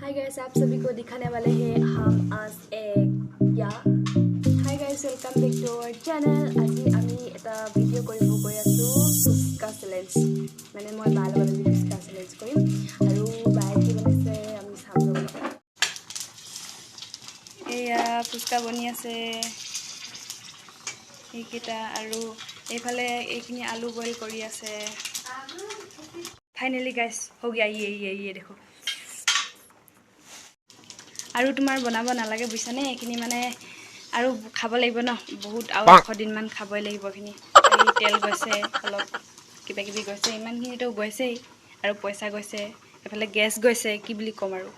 Hi guys, आप सभी को दिखाने वाले हैं हम आज एक या hi guys, welcome back to our channel. আজি আমি এটা ভিডিও কৰিব গৈ আছো ফুচকা চ্যালেঞ্জ। মানে মই বাৰ লগত আজি ফুচকা চ্যালেঞ্জ কৰিম আৰু বাই কি বনাইছে আমি চাম ৰ'ব। এয়া ফুচকা বনি আছে এইকেইটা আৰু এইফালে এইখিনি আলু বইল কৰি আছে। ফাইনালি গাইস हो गया ये देखो। আৰু তোমাৰ বনাব নালাগে বুইছানে, এইখিনি মানে আৰু খাব লাগিব ন, বহুত আৰু 100 দিন মান খাবই লাগিব এইখিনি। এই তেল গৈছে, অলপ কিবা কিবি গৈছে, ইমানখিনিতো গৈছেই আৰু পইচা গৈছে, এফালে গেছ গৈছে, কি বুলি ক'ম আৰু।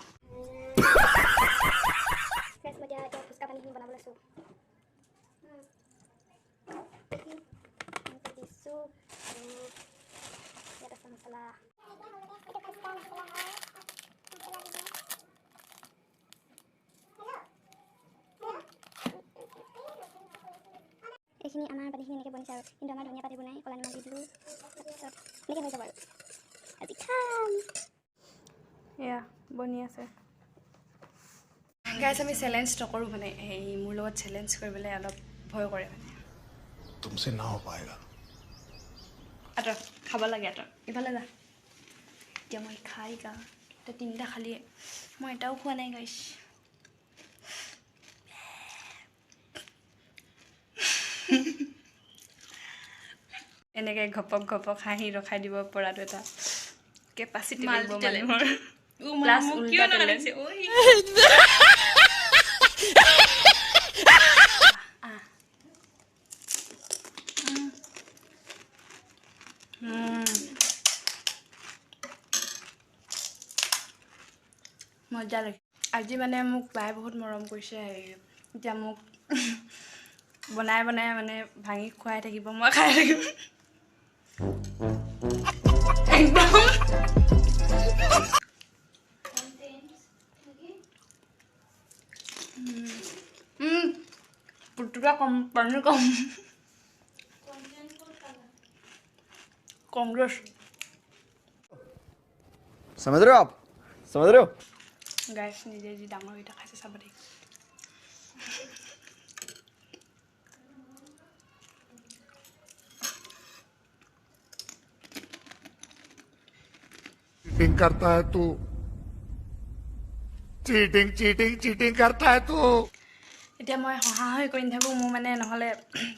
এইখিনি আমাৰ পানীখিনি এনেকৈ বনিছে আৰু কিন্তু আমাৰ ধনিয়া পাতিবোৰ নাই, ক'লা নিমখ দি দিলোঁ, তাৰপিছত এনেকৈ হৈ যাব আৰু আজি খাম। এয়া বনি আছে গাইছ। আমি চেলেঞ্জ নকৰোঁ মানে, এই মোৰ লগত চেলেঞ্জ কৰিবলৈ অলপ ভয় কৰে মানে। तुमसे ना हो पाएगा। আঁতৰ খাব লাগে, আঁতৰ ইফালে যা। এতিয়া মই খাই গা এতিয়া 3টা খালিয়ে, মই এটাও খোৱা নাই গাইছ। এনেকৈ ঘপক ঘপক হাঁহি ৰখাই দিব পৰাটো এটা কেপাচিটি লাগিব মানুহৰ। প্লাছ উল্টা টেলেণ্ট। মজা লাগে। আজি মানে মোক বায়ে বহুত মৰম কৰিছে, এতিয়া মোক বনাই বনাই মানে ভাঙি খুৱাই থাকিব, মই খাই থাকিম একদম। পুটুকা কম, পানী কম, কংগ্ৰেছ। समझ रहे हो आप? समझ रहे हो? গাইছ নিজে যি ডাঙৰকেইটা খাইছে চাব দেই। चीटिंग करता है तू, चीटिंग चीटिंग चीटिंग करता है तू। এতিয়া মই সহায় কৰি নাথাকোঁ, মোৰ মানে নহ'লে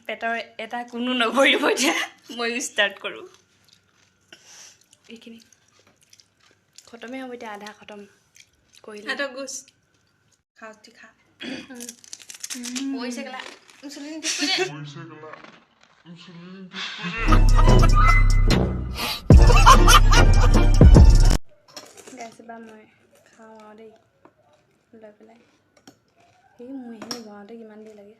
পেটৰ এটা কোনো নভৰিব। এতিয়া ময়ো ষ্টাৰ্ট কৰোঁ। এইখিনি খতমেই হ'ব এতিয়া, আধা খতম কৰিলে। গোছ খা খা পইচা গেলা গাইছে বা মই খাওঁ আৰু দেই লৈ পেলাই। সেই মোৰ এইখিনি বনাওঁতে কিমান দেৰি লাগে।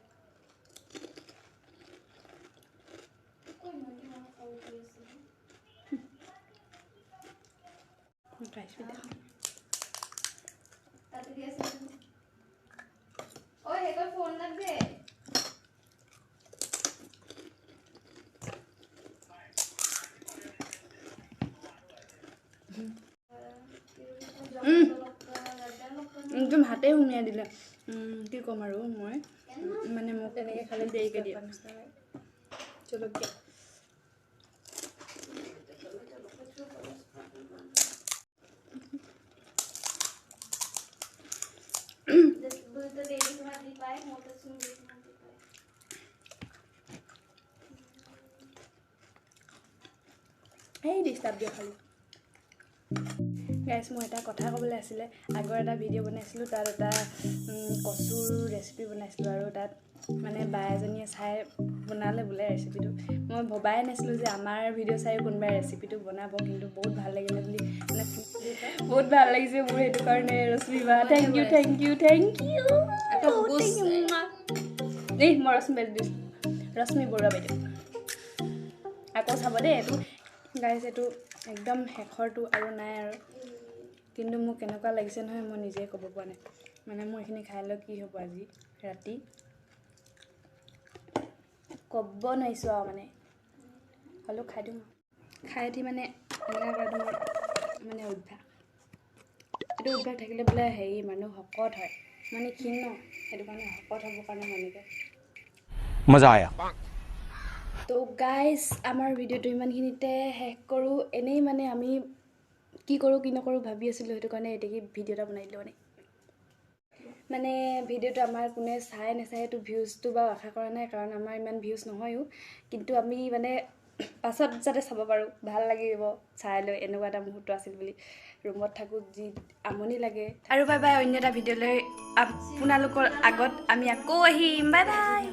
একদম হাতে সুমিয়াই দিলে। কি ক'ম আৰু মই, মানে মোক তেনেকৈ খালে দেৰিকৈ দিয়ে জলকীয়া। এই ডিষ্টাৰ্ব দিয়ে খালি। গাইছ, মই এটা কথা ক'বলৈ আছিলে। আগৰ এটা ভিডিঅ' বনাইছিলোঁ, তাত এটা কচুৰ ৰেচিপি বনাইছিলোঁ আৰু তাত মানে বা এজনীয়ে চাই বনালে বোলে ৰেচিপিটো। মই ভবাই নাছিলোঁ যে আমাৰ ভিডিঅ' চাই কোনোবাই ৰেচিপিটো বনাব, কিন্তু বহুত ভাল লাগিলে বুলি মানে বহুত ভাল লাগিছে মোৰ। সেইটো কাৰণে ৰশ্মি বা thank you thank you thank you. এই মই ৰশ্মি বাইদেউ দিছোঁ, ৰশ্মি বৰুৱা বাইদেউ। আকৌ চাব দেই এইটো গাইছ, এইটো একদম শেষৰটো আৰু নাই আৰু। কিন্তু মোক কেনেকুৱা লাগিছে নহয়, মই নিজে ক'ব পৰা নাই। মানে মোৰ এইখিনি খাই লৈ কি হ'ব আজি ৰাতি ক'ব নোৱাৰিছোঁ আৰু মানে। হ'লেও খাই দিওঁ, খাই উঠি মানে এনেকুৱা কৰাটো মোৰ মানে অভ্যাস। সেইটো অভ্যাস থাকিলে বোলে হেৰি মানুহ শকত হয় মানে ক্ষীণ ন সেইটো কাৰণে শকত হ'বৰ কাৰণে মণিকা मजा आया তো গাইজ আমাৰ ভিডিঅ'টো ইমানখিনিতে শেষ কৰোঁ এনেই মানে আমি কি কৰোঁ কি নকৰোঁ ভাবি আছিলোঁ সেইটো কাৰণে এতেকি ভিডিঅ' এটা বনাই দিলোঁ মানে ভিডিঅ'টো আমাৰ কোনে চাই নাচায় সেইটো ভিউজটো বাৰু আশা কৰা নাই কাৰণ আমাৰ ইমান ভিউজ নহয়ও কিন্তু আমি মানে পাছত যাতে চাব পাৰোঁ ভাল লাগিব চাই লৈ এনেকুৱা এটা মুহূৰ্ত আছিল বুলি ৰুমত থাকোঁ যি আমনি লাগে আৰু বাই বাই অন্য এটা ভিডিঅ'লৈ আপোনালোকৰ আগত আমি আকৌ আহিম বাই বাই